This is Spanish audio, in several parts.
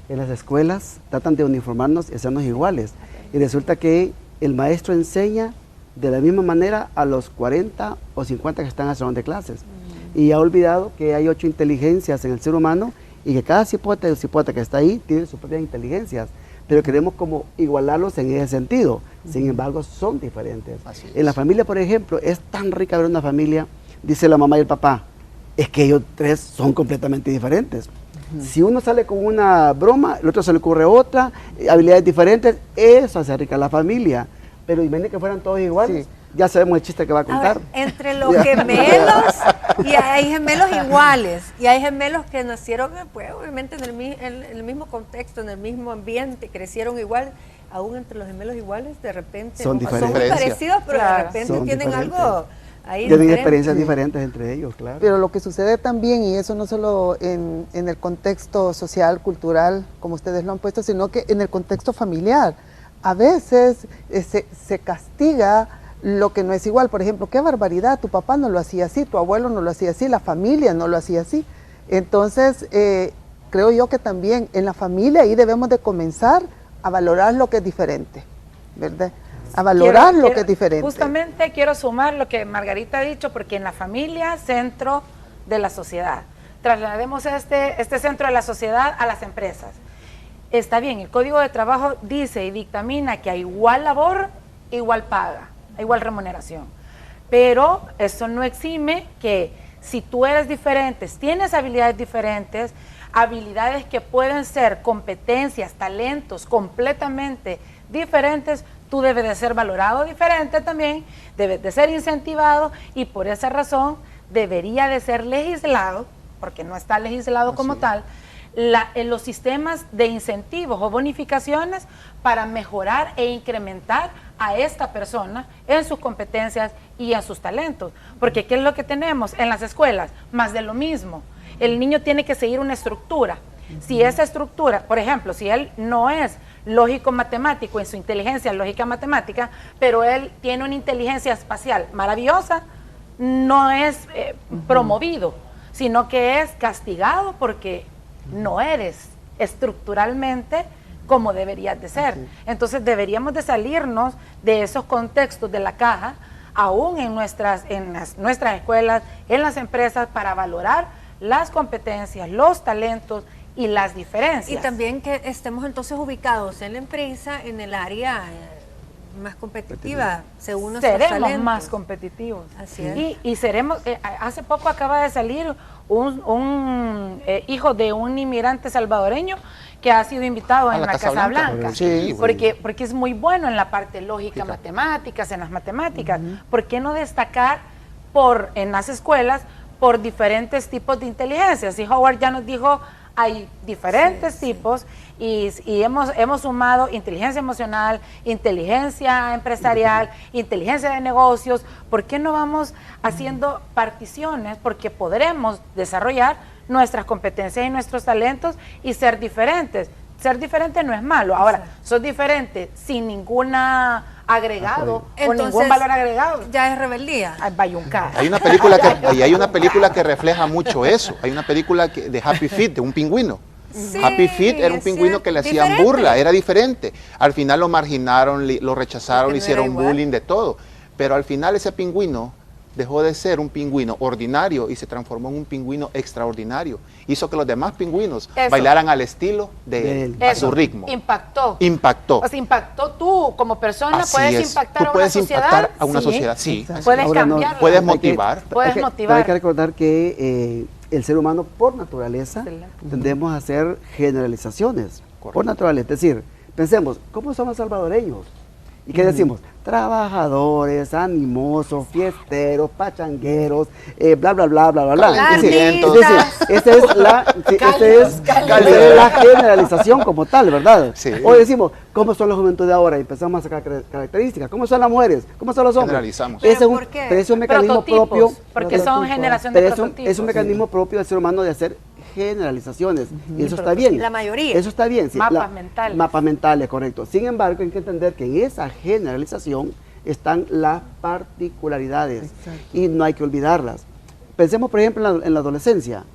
en las escuelas tratan de uniformarnos y hacernos iguales. Y resulta que el maestro enseña de la misma manera a los 40 o 50 que están en el salón de clases. Y ha olvidado que hay 8 inteligencias en el ser humano y que cada cipote o cipota que está ahí tiene sus propias inteligencias. Pero queremos como igualarlos en ese sentido. Sin embargo, son diferentes. En la familia, por ejemplo, es tan rica ver una familia, dice la mamá y el papá, es que ellos 3 son completamente diferentes. Si uno sale con una broma, el otro se le ocurre otra, habilidades diferentes, eso hace rica la familia. Pero imagínate que fueran todos iguales. Sí. Ya sabemos el chiste que va a contar. Ahora, entre los gemelos, y hay gemelos iguales, y hay gemelos que nacieron, pues, obviamente en el mismo contexto, en el mismo ambiente, crecieron igual, aún entre los gemelos iguales, de repente son muy parecidos, pero de repente son tienen diferentes. Algo ahí tienen experiencias diferentes entre ellos, claro. Pero lo que sucede también, y eso no solo en el contexto social, cultural, como ustedes lo han puesto, sino que en el contexto familiar. A veces se castiga lo que no es igual. Por ejemplo, qué barbaridad, tu papá no lo hacía así, tu abuelo no lo hacía así, la familia no lo hacía así. Entonces, creo yo que también en la familia ahí debemos de comenzar a valorar lo que es diferente, ¿verdad? A valorar lo que es diferente. Justamente quiero sumar lo que Margarita ha dicho, porque en la familia, centro de la sociedad. Traslademos este centro de la sociedad a las empresas. Está bien, el Código de Trabajo dice y dictamina que a igual labor, igual paga, a igual remuneración. Pero eso no exime que si tú eres diferente, tienes habilidades diferentes, habilidades que pueden ser competencias, talentos completamente diferentes, tú debes de ser valorado diferente también, debes de ser incentivado y por esa razón debería de ser legislado, porque no está legislado como tal, en los sistemas de incentivos o bonificaciones para mejorar e incrementar a esta persona en sus competencias y en sus talentos. Porque ¿qué es lo que tenemos en las escuelas? Más de lo mismo. El niño tiene que seguir una estructura. Si esa estructura, por ejemplo, si él no es lógico-matemático en su inteligencia lógica-matemática, pero él tiene una inteligencia espacial maravillosa, no es promovido, sino que es castigado porque no eres estructuralmente como deberías de ser. Entonces deberíamos de salirnos de esos contextos de la caja, aún en nuestras escuelas, en las empresas, para valorar las competencias, los talentos y las diferencias. Y también que estemos entonces ubicados en la empresa, en el área más competitiva, según nuestros talentos. Seremos más competitivos. Así es. Y seremos, hace poco acaba de salir un hijo de un inmigrante salvadoreño que ha sido invitado en la Casa Blanca, sí, porque es muy bueno en la parte lógica, matemáticas, en las matemáticas. ¿Por qué no destacar en las escuelas por diferentes tipos de inteligencias? Y Howard ya nos dijo, hay diferentes tipos y hemos sumado inteligencia emocional, inteligencia empresarial, inteligencia de negocios. ¿Por qué no vamos haciendo particiones? Porque podremos desarrollar nuestras competencias y nuestros talentos y ser diferentes. Ser diferente no es malo. Ahora, sos diferente sin ninguna agregado o ningún valor agregado, ya es rebeldía. Hay una película que refleja mucho eso. Hay una película de Happy Feet, de un pingüino. Sí, Happy Feet era un pingüino que le hacían burla, era diferente. Al final lo marginaron, lo rechazaron, le hicieron bullying, de todo. Pero al final ese pingüino dejó de ser un pingüino ordinario y se transformó en un pingüino extraordinario. Hizo que los demás pingüinos bailaran al estilo de él, a su ritmo. Impactó. O sea, impactó tú como persona, puedes impactar tú puedes impactar a una sociedad, sí. Puedes cambiar. Puedes motivar. Hay que recordar que el ser humano por naturaleza tendemos a hacer generalizaciones. Correcto. Por naturaleza, es decir, pensemos, ¿cómo son los salvadoreños? ¿Y qué decimos? Trabajadores, animosos, fiesteros, pachangueros, bla, bla, bla, bla, bla, bla. Es decir, esa es la generalización como tal, ¿verdad? Sí. O decimos, ¿cómo son la juventud de ahora? Y empezamos a sacar características. ¿Cómo son las mujeres? ¿Cómo son los hombres? Generalizamos. ¿Por qué? Pero es un mecanismo propio. Porque son generación de prototipos. Es un mecanismo propio del ser humano de hacer generalizaciones, y eso está bien. La mayoría. Eso está bien. Sí, mapas mentales. Mapas mentales, correcto. Sin embargo, hay que entender que en esa generalización están las particularidades. Exacto. Y no hay que olvidarlas. Pensemos, por ejemplo, en la adolescencia.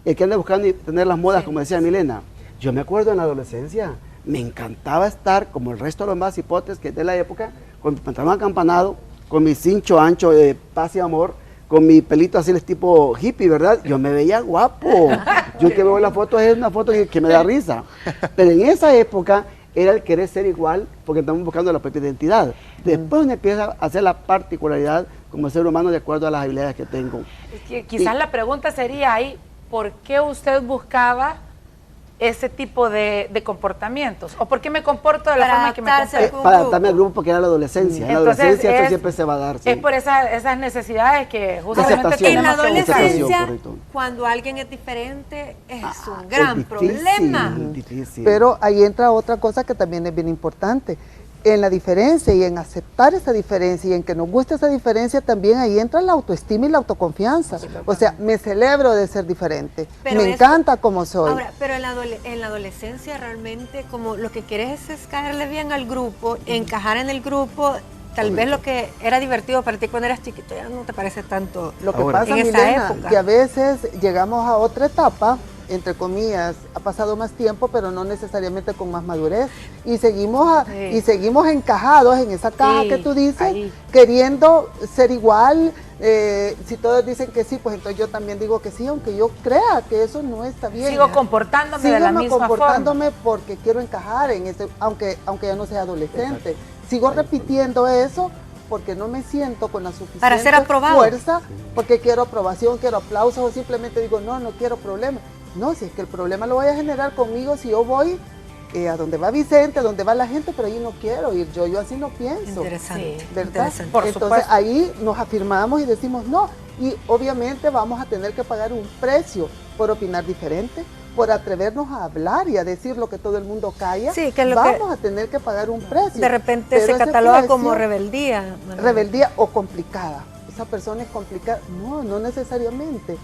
El que anda buscando tener las modas, como decía Milena. Yo me acuerdo en la adolescencia, me encantaba estar como el resto de los más hipotes que de la época, con mi pantalón acampanado, con mi cincho ancho de paz y amor, con mi pelito así, tipo hippie, ¿verdad? Yo me veía guapo. Yo que veo la foto, es una foto que me da risa. Pero en esa época era el querer ser igual, porque estamos buscando la propia identidad. Después uno empieza a hacer la particularidad como ser humano de acuerdo a las habilidades que tengo. Quizás la pregunta sería ahí, ¿por qué usted buscaba ese tipo de comportamientos? ¿O por qué me comporto de la forma que me comporto? Para adaptarme al grupo, porque era la adolescencia. En la adolescencia esto siempre se va a dar. ¿Sí? Es por esas necesidades que justamente en la tenemos que buscar. adolescencia, cuando alguien es diferente, es un gran problema. Difícil. Pero ahí entra otra cosa que también es bien importante. En la diferencia y en aceptar esa diferencia y en que nos guste esa diferencia, también ahí entra la autoestima y la autoconfianza. O sea, me celebro de ser diferente, Pero me encanta como soy. Ahora, pero en la adolescencia realmente como lo que quieres es caerle bien al grupo, encajar en el grupo. Tal vez lo que era divertido para ti cuando eras chiquito ya no te parece tanto. Lo que pasa, en esa Milena, época. que a veces llegamos a otra etapa, entre comillas, ha pasado más tiempo, pero no necesariamente con más madurez, y seguimos encajados en esa caja que tú dices, queriendo ser igual. Si todos dicen que sí, pues entonces yo también digo que sí, aunque yo crea que eso no está bien. Sigo comportándome de la misma forma. Porque quiero encajar en ese, aunque ya no sea adolescente. Sigo repitiendo eso porque no me siento con la suficiente para ser aprobado. Fuerza, porque quiero aprobación, quiero aplausos, o simplemente digo, no quiero problemas. No, si es que el problema lo voy a generar conmigo si yo voy a donde va Vicente, a donde va la gente, pero ahí no quiero ir, yo así no pienso. Interesante. ¿Verdad? Interesante. Por Entonces supuesto. ahí nos afirmamos y decimos no, y obviamente vamos a tener que pagar un precio por opinar diferente, por atrevernos a hablar y a decir lo que todo el mundo calla. Sí, que es lo vamos a tener que pagar un precio. De repente Pero se ese cataloga precio, como rebeldía. rebeldía o complicada. Esa persona es complicada. No necesariamente.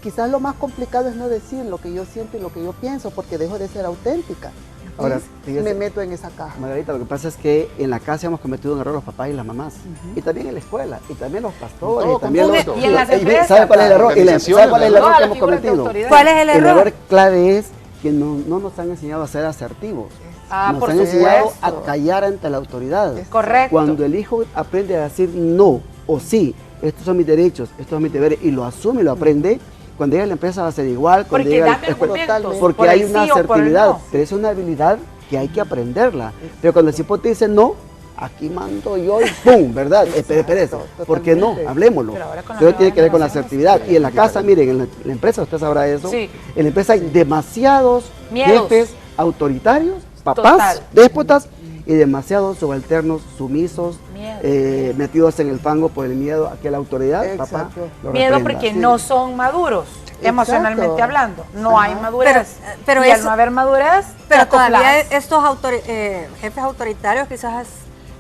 Quizás lo más complicado es no decir lo que yo siento y lo que yo pienso, porque dejo de ser auténtica. Ahora, y me meto en esa caja. Margarita, lo que pasa es que en la casa hemos cometido un error los papás y las mamás, y también en la escuela, y también los pastores, Todo, y también con los... todo. Y en las empresas. ¿Sabe cuál es el error? ¿Sabe cuál es el error Todas que las hemos figuras de cometido? autoridad. ¿Cuál es el El error? error clave es que no nos han enseñado a ser asertivos. Nos por han enseñado supuesto. a callar ante la autoridad. Correcto. Cuando el hijo aprende a decir no o sí, estos son mis derechos, estos son mis deberes, y lo asume y lo aprende, cuando llega a la empresa va a ser igual. Cuando Porque llega dame a la escuela- argumentos, porque por hay el una sí o por el asertividad, no. pero es una habilidad que hay que aprenderla. Pero cuando el cipo te dice no, aquí mando yo y ¡pum! ¿Verdad? Espere eso. ¿Por qué no? Totalmente. Hablemoslo. Pero ahora con las Pero tiene nuevas que ver con la generaciones, asertividad. Y en la casa, miren, en la empresa, usted sabrá eso, Sí. en la empresa hay demasiados Miedos. jefes autoritarios, papás, Total. déspotas, y demasiados subalternos, sumisos, Miedo. metidos en el fango por el miedo a que la autoridad, papá, Exacto. lo Miedo reprenda. porque Sí. no son maduros, emocionalmente Exacto. hablando. No hay madurez. Pero y al eso- no haber madurez, Pero te acoplas. todavía estos jefes autoritarios quizás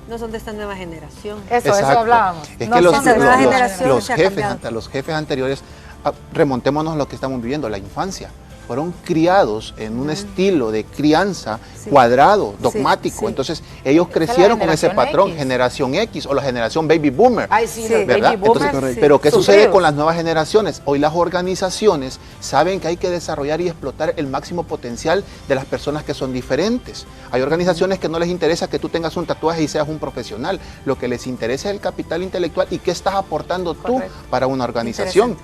no son de esta nueva generación. Eso Exacto. hablábamos. Es No que son de nueva generación. los jefes anteriores, remontémonos a lo que estamos viviendo, la infancia. Fueron criados en un estilo de crianza cuadrado, dogmático. sí. Entonces, ellos Esa es la crecieron con ese generación patrón, X. generación X o la generación baby boomer. Ay, sí, Sí. los ¿Verdad? baby boomers, Entonces, sí. pero ¿qué sucede sufridos. con las nuevas generaciones? Hoy las organizaciones saben que hay que desarrollar y explotar el máximo potencial de las personas que son diferentes. Hay organizaciones que no les interesa que tú tengas un tatuaje y seas un profesional. Lo que les interesa es el capital intelectual y qué estás aportando tú Correcto. para una organización.